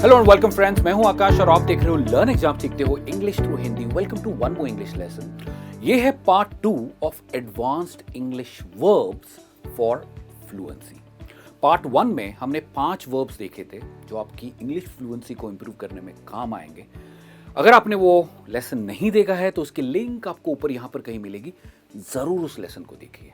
Hello and welcome friends, मैं हूं आकाश और आप देख रहे हो लर्न एग्जाम सीखते हो English through Hindi. Welcome to one more English lesson. ये है part 2 of advanced English verbs for fluency. Part 1 में हमने 5 वर्ब्स देखे थे जो आपकी इंग्लिश फ्लुएंसी को इंप्रूव करने में काम आएंगे। अगर आपने वो लेसन नहीं देखा है तो उसकी लिंक आपको ऊपर यहां पर कहीं मिलेगी, जरूर उस लेसन को देखिए।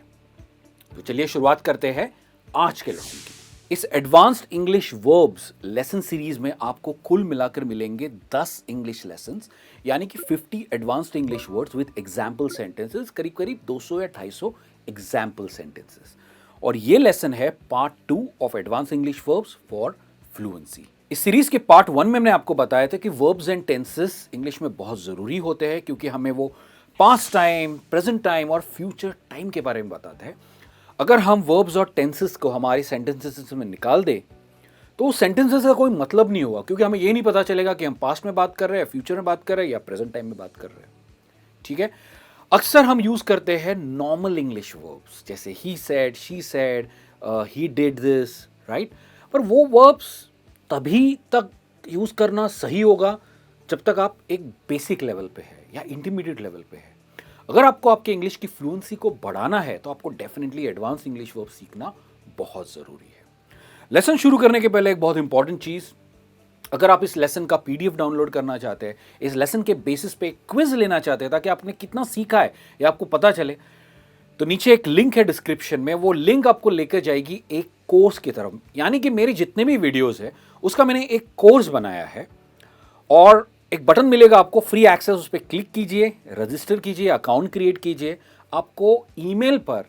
तो चलिए शुरुआत करते हैं आज के लेसन की। इस advanced English verbs lesson series में आपको कुल मिलाकर मिलेंगे 10 इंग्लिश लेसन्स, यानी कि 50 advanced English words with example sentences, करीब करीब 200 या 250 एग्जाम्पल सेंटेंसेस। और ये लेसन है part 2 of advanced English verbs for fluency. इस सीरीज के पार्ट 1 में मैंने आपको बताया था कि वर्ब्स एंड टेंसेस इंग्लिश में बहुत जरूरी होते हैं, क्योंकि हमें वो पास्ट टाइम, प्रेजेंट टाइम और फ्यूचर टाइम के बारे में बताते हैं। अगर हम वर्ब्स और टेंसेस को हमारी सेंटेंसेस में निकाल दें तो सेंटेंसेस का कोई मतलब नहीं होगा, क्योंकि हमें ये नहीं पता चलेगा कि हम पास्ट में बात कर रहे हैं, फ्यूचर में बात कर रहे हैं या प्रेजेंट टाइम में बात कर रहे हैं। ठीक है, अक्सर हम यूज करते हैं नॉर्मल इंग्लिश वर्ब्स, जैसे he said, she said, he did this, right. पर वो वर्ब्स तभी तक यूज करना सही होगा जब तक आप एक बेसिक लेवल पे है या इंटरमीडिएट लेवल पे है। अगर आपको आपके इंग्लिश की फ्लुएंसी को बढ़ाना है तो आपको डेफिनेटली एडवांस इंग्लिश वर्ब सीखना बहुत जरूरी है। लेसन शुरू करने के पहले एक बहुत इंपॉर्टेंट चीज, अगर आप इस लेसन का पीडीएफ डाउनलोड करना चाहते हैं, इस लेसन के बेसिस पे क्विज लेना चाहते हैं ताकि आपने कितना सीखा है ये आपको पता चले, तो नीचे एक लिंक है डिस्क्रिप्शन में। वो लिंक आपको लेकर जाएगी एक कोर्स की तरफ, यानी कि मेरे जितने भी वीडियोस है उसका मैंने एक कोर्स बनाया है और एक बटन मिलेगा आपको फ्री एक्सेस, उस पर क्लिक कीजिए, रजिस्टर कीजिए, अकाउंट क्रिएट कीजिए। आपको ईमेल पर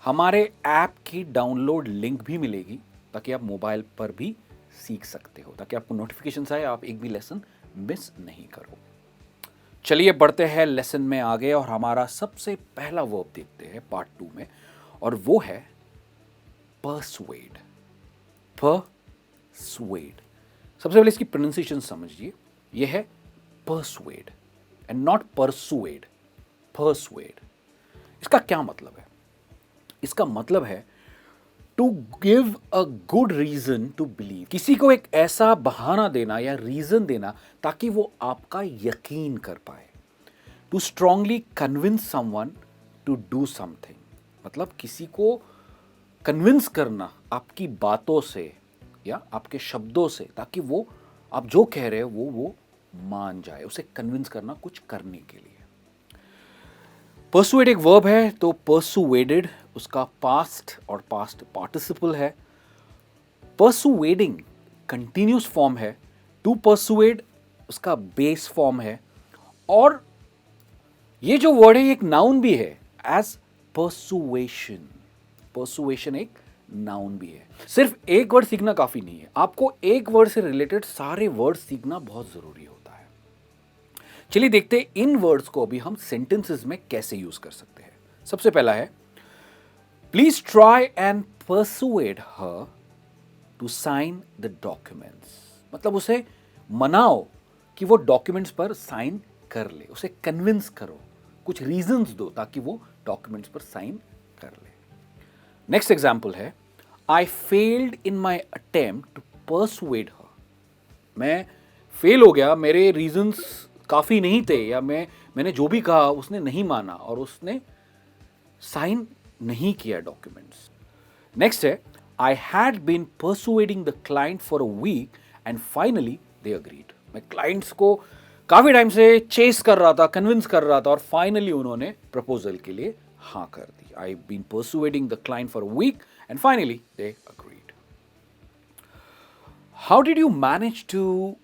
हमारे ऐप की डाउनलोड लिंक भी मिलेगी ताकि आप मोबाइल पर भी सीख सकते हो, ताकि आपको नोटिफिकेशन आए, आप एक भी लेसन मिस नहीं करो। चलिए बढ़ते हैं लेसन में आगे और हमारा सबसे पहला वर्ब देखते हैं पार्ट 2 में, और वो है परसुएड। परसुएड, सबसे पहले इसकी प्रोनाउंसिएशन समझिए, यह है persuade and not persuade, persuade। इसका क्या मतलब है? इसका मतलब है to give a good reason to believe, किसी को एक ऐसा बहाना देना या रीजन देना ताकि वो आपका यकीन कर पाए। To strongly convince someone to do something, मतलब किसी को कन्विंस करना आपकी बातों से या आपके शब्दों से, ताकि वो आप जो कह रहे हो वो मान जाए, उसे कन्विंस करना कुछ करने के लिए। परसुएड एक वर्ब है, तो परसुएडेड उसका पास्ट और पास्ट पार्टिसिपल है। परसुएडिंग कंटिन्यूस फॉर्म है। टू परसुएड उसका बेस फॉर्म है। और ये जो वर्ड है एक नाउन भी है, एज परसुएशन। परसुएशन एक नाउन भी है। सिर्फ एक वर्ड सीखना काफी नहीं है, आपको एक वर्ड से रिलेटेड सारे वर्ड सीखना बहुत जरूरी होता है। चलिए देखते हैं इन वर्ड्स को अभी हम सेंटेंसेस में कैसे यूज कर सकते हैं। सबसे पहला है, please try and persuade her to sign the documents. मतलब उसे मनाओ कि वो डॉक्यूमेंट्स पर साइन कर ले, उसे कन्विंस करो, कुछ रीजंस दो ताकि वो डॉक्यूमेंट्स पर साइन कर ले। नेक्स्ट एग्जाम्पल है, I failed in my attempt to persuade her. मैं फेल हो गया, मेरे रीजंस काफी नहीं थे, या मैंने जो भी कहा उसने नहीं माना और उसने साइन नहीं किया डॉक्यूमेंट्स। नेक्स्ट है, I had been persuading the client for a week and finally they agreed. मैं क्लाइंट्स को काफी टाइम से चेस कर रहा था, कन्विंस कर रहा था, और फाइनली उन्होंने प्रपोजल के लिए हाँ कर दी। I been persuading the client for a week and finally they agreed. How did you manage to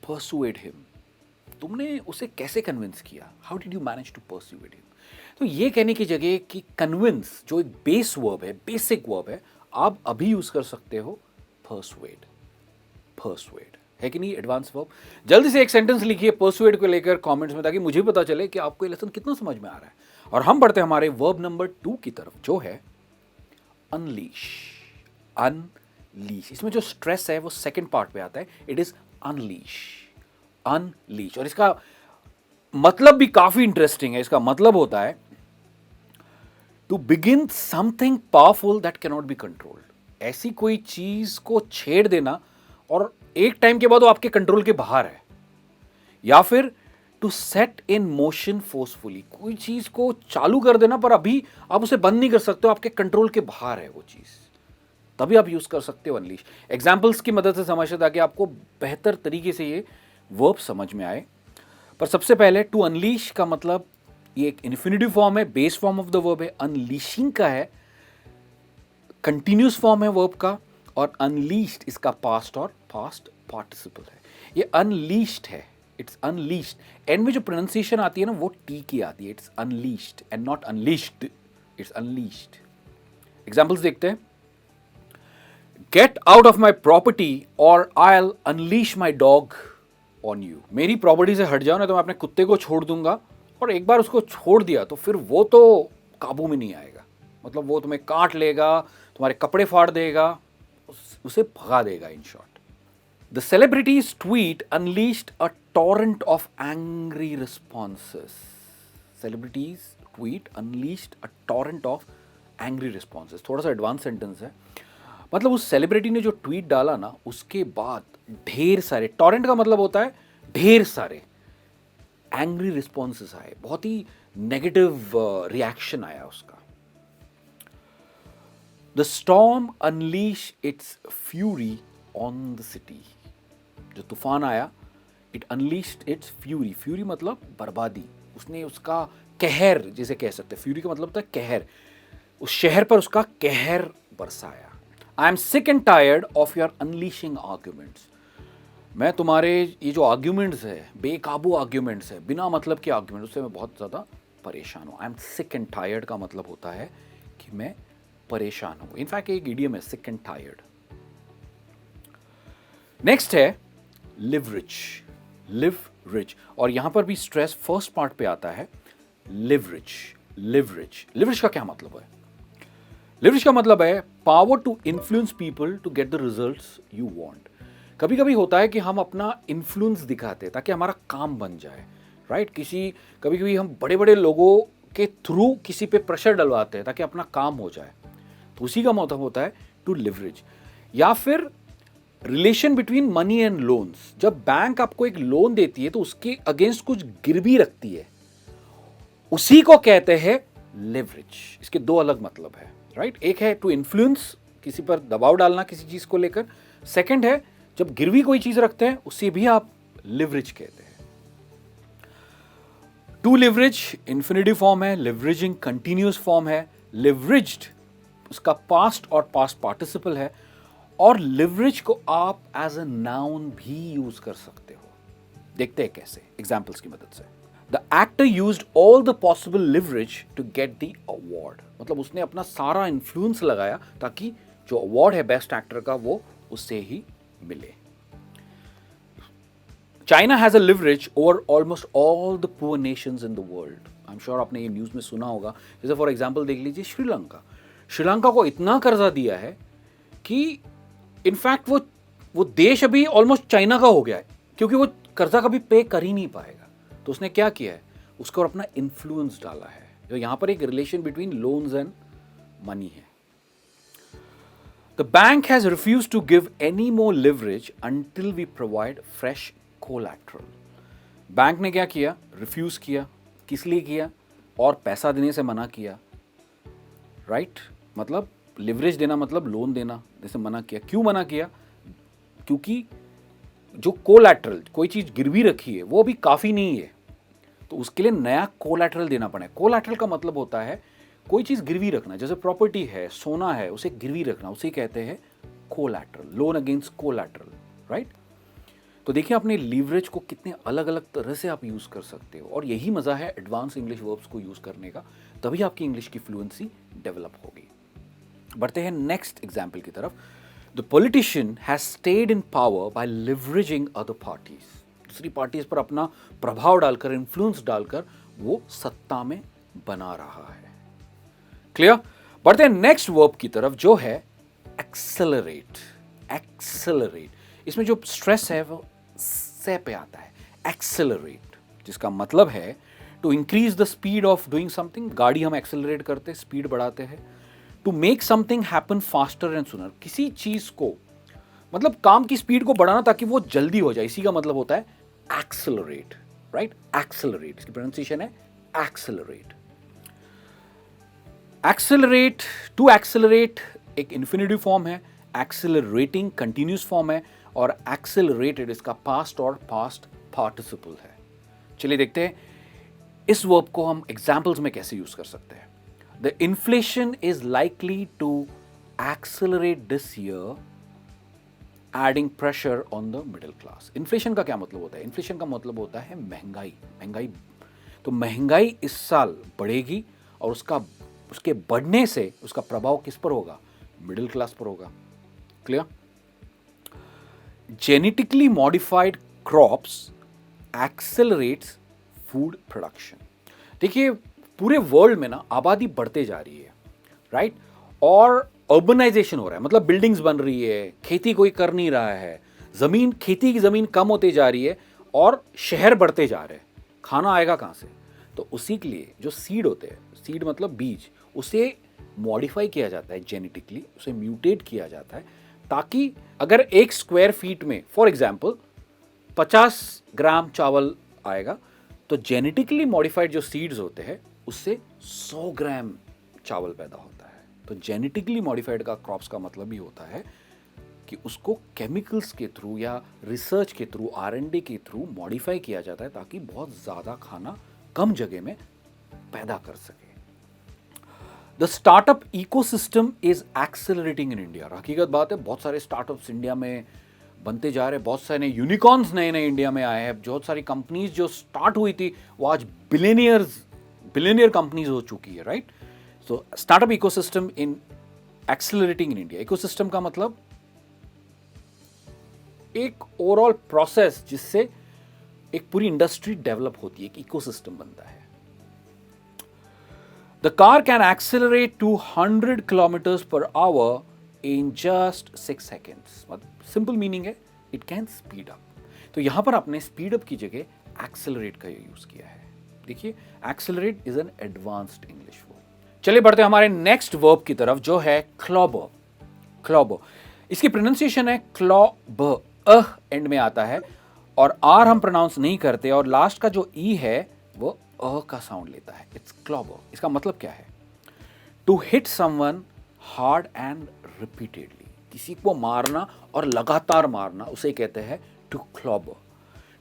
persuade him? तुमने उसे कैसे कन्विंस किया? How did you manage to persuade him? तो ये कहने की जगह कि कन्विंस जो एक बेस वर्ब है, बेसिक वर्ब है, आप अभी यूज कर सकते हो परसुएड। परसुएड है कि नहीं एडवांस वर्ब? जल्दी से एक सेंटेंस लिखिए परसुएड को लेकर कमेंट्स में, ताकि मुझे पता चले कि आपको ये लेसन कितना समझ में आ रहा है। और हम बढ़ते हैं हमारे वर्ब नंबर 2 की तरफ, जो है अनलीश। अनलीश, इसमें जो स्ट्रेस है वो सेकंड पार्ट पे आता है, इट इज अनलीश। अनलीश, और इसका मतलब भी काफी इंटरेस्टिंग है। इसका मतलब होता है to begin something powerful that can not be controlled. ऐसी कोई चीज को छेड़ देना और एक टाइम के बाद वो आपके कंट्रोल के बाहर है। या फिर to set in motion forcefully, कोई चीज को चालू कर देना पर अभी आप उसे बंद नहीं कर सकते हो, आपके कंट्रोल के बाहर है वो चीज, तभी आप यूज कर सकते हो अनलीश। एग्जाम्पल्स की मदद से समझते ताकि आपको बेहतर तरीके से ये वर्ब समझ में आए। पर सबसे पहले टू अनलीश का मतलब ये एक इन्फिनिटिव फॉर्म है, base form of the verb है। अनलीशिंग का है कंटिन्यूस फॉर्म है वर्ब का, और अनलीश्ड इसका पास्ट और पास्ट पार्टिसिपल है। ये अनलीश्ड है, इट्स अनलीश्ड। एंड में जो प्रोनाउंसिएशन आती है ना वो टी की आती है, it's unleashed and not unleashed, it's unleashed. Examples देखते हैं। Get out of my property or I will unleash my dog on you. मेरी प्रॉपर्टी से हट जाओ ना तो मैं अपने कुत्ते को छोड़ दूंगा, और एक बार उसको छोड़ दिया तो फिर वो तो काबू में नहीं आएगा, मतलब वो तुम्हें काट लेगा, तुम्हारे कपड़े फाड़ देगा, उसे भगा देगा in short. The celebrities tweet unleashed a torrent of angry responses. Celebrities tweet unleashed a torrent of angry responses. थोड़ा सा एडवांस सेंटेंस है, मतलब उस सेलिब्रिटी ने जो ट्वीट डाला ना उसके बाद ढेर सारे, टॉरेंट का मतलब होता है ढेर सारे एंग्री रिस्पॉन्सेस आए, बहुत ही नेगेटिव रिएक्शन आया उसका। The storm unleash it's fury on the city. जो तूफान आया, it unleashed it's fury. Fury मतलब बर्बादी, उसने उसका कहर जिसे कह सकते हैं, फ्यूरी का मतलब होता है कहर, उस शहर पर उसका कहर बरसाया। I am sick and tired of your unleashing arguments. मैं तुम्हारे ये जो आर्ग्यूमेंट्स है, बेकाबू आर्ग्यूमेंट्स है, बिना मतलब के आर्ग्यूमेंट, उससे मैं बहुत ज़्यादा परेशान हूँ। आई एम सिक एंड टायर्ड का मतलब होता है कि मैं परेशान हूँ। इनफैक्ट एक इडियम है सिक एंड टायर्ड। नेक्स्ट है लिव रिच। लिव रिच, और यहां पर भी स्ट्रेस फर्स्ट पार्ट पे आता है, leverage. Leverage, leverage का क्या मतलब है? लिव रिच का मतलब है power to influence people to get the results you want. कभी कभी होता है कि हम अपना इन्फ्लुएंस दिखाते हैं ताकि हमारा काम बन जाए, राइट? कभी कभी हम बड़े बड़े लोगों के थ्रू किसी पे प्रेशर डलवाते हैं ताकि अपना काम हो जाए, तो उसी का मतलब होता है टू लिवरेज। या फिर relation between money and loans. जब बैंक आपको एक लोन देती है तो उसके अगेंस्ट कुछ गिरवी रखती है, उसी को कहते हैं लिवरेज। इसके दो अलग मतलब है, राइट? एक है टू इन्फ्लुएंस, किसी पर दबाव डालना किसी चीज को लेकर। सेकंड है जब गिरवी कोई चीज रखते हैं उसे भी आप लिवरेज कहते हैं। टू लिवरेज इंफिनिटिव फॉर्म है, लिवरेजिंग कंटिन्यूअस फॉर्म है, लिवरेज्ड उसका पास्ट और पास्ट पार्टिसिपल है, और लिवरेज को आप एज अ नाउन भी यूज कर सकते हो। देखते हैं कैसे, एग्जाम्पल्स की मदद से। The actor used all the possible leverage to get the award. मतलब उसने अपना सारा इन्फ्लुएंस लगाया ताकि जो अवार्ड है बेस्ट एक्टर का वो उससे ही मिले। China has a leverage over almost all the poor Nations in the world. I am sure आपने ये न्यूज में सुना होगा। जैसे फॉर एग्जाम्पल देख लीजिए श्रीलंका। श्रीलंका को इतना कर्जा दिया है कि इनफैक्ट वो देश अभी ऑलमोस्ट चाइना का हो गया है, क्योंकि वो कर्जा कभी पे कर ही नहीं पाएगा। तो उसने क्या किया है, उसको अपना इन्फ्लुएंस डाला है। जो यहां पर एक relation between loans and money है। The bank has refused to give any more leverage until we provide fresh collateral. Bank ने क्या किया, रिफ्यूज किया। किस लिए किया? और पैसा देने से मना किया, राइट? मतलब लिवरेज देना मतलब लोन देना, जैसे मना किया। क्यों मना किया? क्योंकि जो कोलैटरल, कोई चीज गिरवी रखी है, वो अभी काफी नहीं है, तो उसके लिए नया कोलैटरल देना पड़ा। कोलैटरल का मतलब होता है कोई चीज गिरवी रखना, जैसे प्रॉपर्टी है, सोना है, उसे गिरवी रखना, उसे कहते हैं collateral, loan against collateral, right? तो देखिए आपने लीवरेज को कितने अलग अलग तरह से आप यूज कर सकते हो, और यही मजा है एडवांस इंग्लिश वर्ब्स को यूज करने का, तभी आपकी इंग्लिश की फ्लुएंसी डेवलप होगी। बढ़ते हैं नेक्स्ट एग्जाम्पल की तरफ। The politician has stayed in power bye leveraging other parties. दूसरी पार्टीज पर अपना प्रभाव डालकर, इन्फ्लुएंस डालकर वो सत्ता में बना रहा है। क्लियर? बढ़ते हैं नेक्स्ट वर्ब की तरफ जो है एक्सेलरेट। एक्सेलरेट, इसमें जो स्ट्रेस है वो से पे आता है, एक्सेलरेट, जिसका मतलब है to increase the speed of doing something. गाड़ी हम एक्सेलरेट करते हैं, स्पीड बढ़ाते हैं। To make something happen faster and sooner, किसी चीज को मतलब काम की स्पीड को बढ़ाना ताकि वो जल्दी हो जाए, इसी का मतलब होता है एक्सेलरेट, राइट? एक्सेलरेट, इसकी प्रोनाउंसिएशन है एक्सेलरेट। एक्सेलरेट, टू एक्सेलरेट एक इन्फिनिटिव फॉर्म है, एक्सेलरेटिंग कंटिन्यूस फॉर्म है, और एक्सेलरेटेड इसका पास्ट और पास्ट पार्टिसिपल है। चलिए देखते हैं इस वर्ब को हम एग्जाम्पल्स में कैसे यूज कर सकते हैं। The inflation is likely to accelerate this year, adding pressure on the middle class. Inflation का क्या मतलब होता है? इन्फ्लेशन का मतलब होता है महंगाई। महंगाई, तो महंगाई इस साल बढ़ेगी और उसके बढ़ने से उसका प्रभाव किस पर होगा? मिडिल क्लास पर होगा। Clear? Genetically modified crops accelerates food production. देखिए पूरे वर्ल्ड में ना आबादी बढ़ते जा रही है, राइट? और अर्बनाइजेशन हो रहा है, मतलब बिल्डिंग्स बन रही है, खेती कोई कर नहीं रहा है, जमीन, खेती की जमीन कम होती जा रही है और शहर बढ़ते जा रहे हैं। खाना आएगा कहाँ से? तो उसी के लिए जो सीड होते हैं, सीड मतलब बीज, उसे मॉडिफाई किया जाता है जेनेटिकली, उसे म्यूटेट किया जाता है ताकि अगर 1 स्क्वायर फीट में फॉर एग्जाम्पल 50 ग्राम चावल आएगा, तो जेनेटिकली मॉडिफाइड जो सीड्स होते हैं उससे 100 ग्राम चावल पैदा होता है। तो जेनेटिकली मॉडिफाइड का क्रॉप्स का मतलब ही होता है कि उसको केमिकल्स के थ्रू या रिसर्च के थ्रू, R&D के थ्रू मॉडिफाई किया जाता है ताकि बहुत ज़्यादा खाना कम जगह में पैदा कर सके। The startup ecosystem is accelerating in India. हकीकत बात है, बहुत सारे स्टार्टअप्स इंडिया में बनते जा रहे हैं, बहुत सारे यूनिकॉर्न्स नए नए इंडिया में आए हैं, बहुत सारी कंपनीज जो स्टार्ट हुई थी वो आज बिलियनियर कंपनीज हो चुकी है, right? So startup ecosystem in accelerating in India. Ecosystem का मतलब एक ओवरऑल प्रोसेस जिससे एक पूरी इंडस्ट्री डेवलप होती है, एक इकोसिस्टम बनता है। The car can accelerate to 100 kilometres per hour in just 6 seconds. Simple meaning है इट कैन स्पीड अप। तो यहां पर आपने स्पीड अप की जगह एक्सेलरेट का यूज किया है। देखिए accelerate is an advanced English verb. चलिए बढ़ते हैं हमारे नेक्स्ट वर्ब की तरफ जो है क्लॉबर। क्लॉबर, इसकी प्रोनाउंसिएशन है क्लॉबर, एंड में आता है और आर हम प्रोनाउंस नहीं करते और लास्ट का जो ई है वो का साउंड लेता है। It's clobber. इसका मतलब क्या है? To hit someone hard and repeatedly, किसी को मारना और लगातार मारना, उसे कहते हैं to clobber.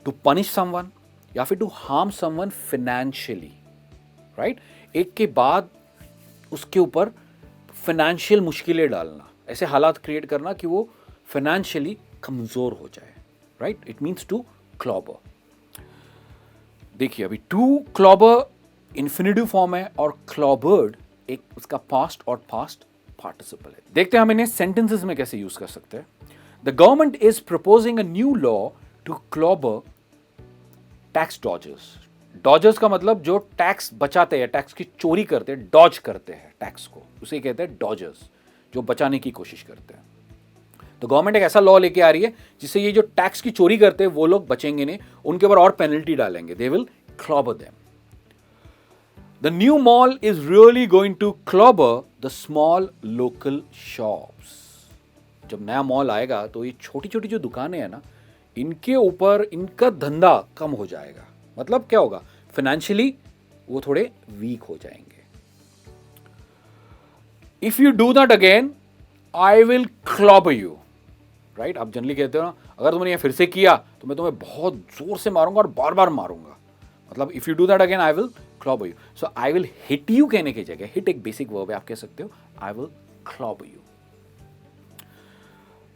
To punish someone या फिर to harm someone financially, right? एक के बाद उसके ऊपर फाइनेंशियल मुश्किलें डालना, ऐसे हालात क्रिएट करना कि वो फाइनेंशियली कमजोर हो जाए, right? It means to clobber. देखिए अभी टू क्लॉबर इन्फिनिटिव फॉर्म है और क्लॉबर्ड एक उसका पास्ट और पास्ट पार्टिसिपल है। देखते हैं हम इन्हें सेंटेंसेस में कैसे यूज कर सकते हैं। The government is proposing a new law to clobber tax dodgers. Dodgers का मतलब जो टैक्स बचाते हैं, टैक्स की चोरी करते हैं, डॉज करते हैं टैक्स को, उसे कहते हैं डॉजर्स, जो बचाने की कोशिश करते हैं। तो गवर्नमेंट एक ऐसा लॉ लेके आ रही है जिससे ये जो टैक्स की चोरी करते हैं वो लोग बचेंगे नहीं, उनके ऊपर और पेनल्टी डालेंगे। They will clobber them. The new mall is really going to clobber the small local shops. जब नया मॉल आएगा तो ये छोटी छोटी जो दुकानें हैं ना, इनके ऊपर इनका धंधा कम हो जाएगा। मतलब क्या होगा? फाइनेंशियली वो थोड़े वीक हो जाएंगे। If you do that again I will clobber you, right? आप जनरली कहते हो ना, अगर तुमने ये फिर से किया तो मैं तुम्हें बहुत जोर से मारूंगा और बार बार मारूंगा। मतलब if you do that again I will clobber you. So I will hit you कहने की जगह, हिट एक बेसिक वर्ब है, आप कह सकते हो I will clobber you.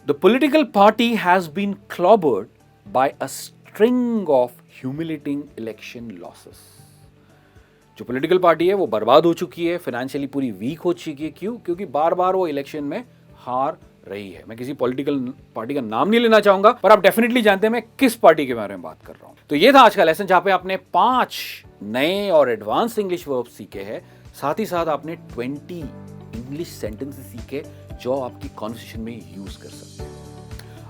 The political party has been clobbered by a string of humiliating election losses. जो पॉलिटिकल पार्टी है वो बर्बाद हो चुकी है, फाइनेंशियली पूरी वीक हो चुकी है। क्यों? क्योंकि बार बार वो इलेक्शन में हार रही है। मैं किसी पॉलिटिकल पार्टी का नाम नहीं लेना चाहूंगा, पर आप डेफिनेटली जानते हैं मैं किस पार्टी के बारे में बात कर रहा हूं। तो ये था आज का लेसन जहां पे आपने 5 नए और एडवांस इंग्लिश वर्ब सीखे हैं, साथ ही साथ आपने 20 इंग्लिश सेंटेंसेस सीखे जो आपकी कॉन्वर्सेशन में यूज कर सकते हैं।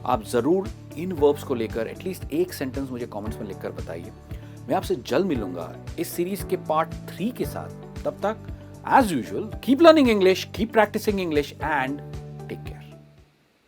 आप जरूर इन वर्ब्स को लेकर एटलीस्ट एक सेंटेंस मुझे कमेंट्स में लिखकर बताइए। मैं आपसे जल्द मिलूंगा इस सीरीज के पार्ट 3 के साथ। तब तक as usual keep learning English, keep practising English and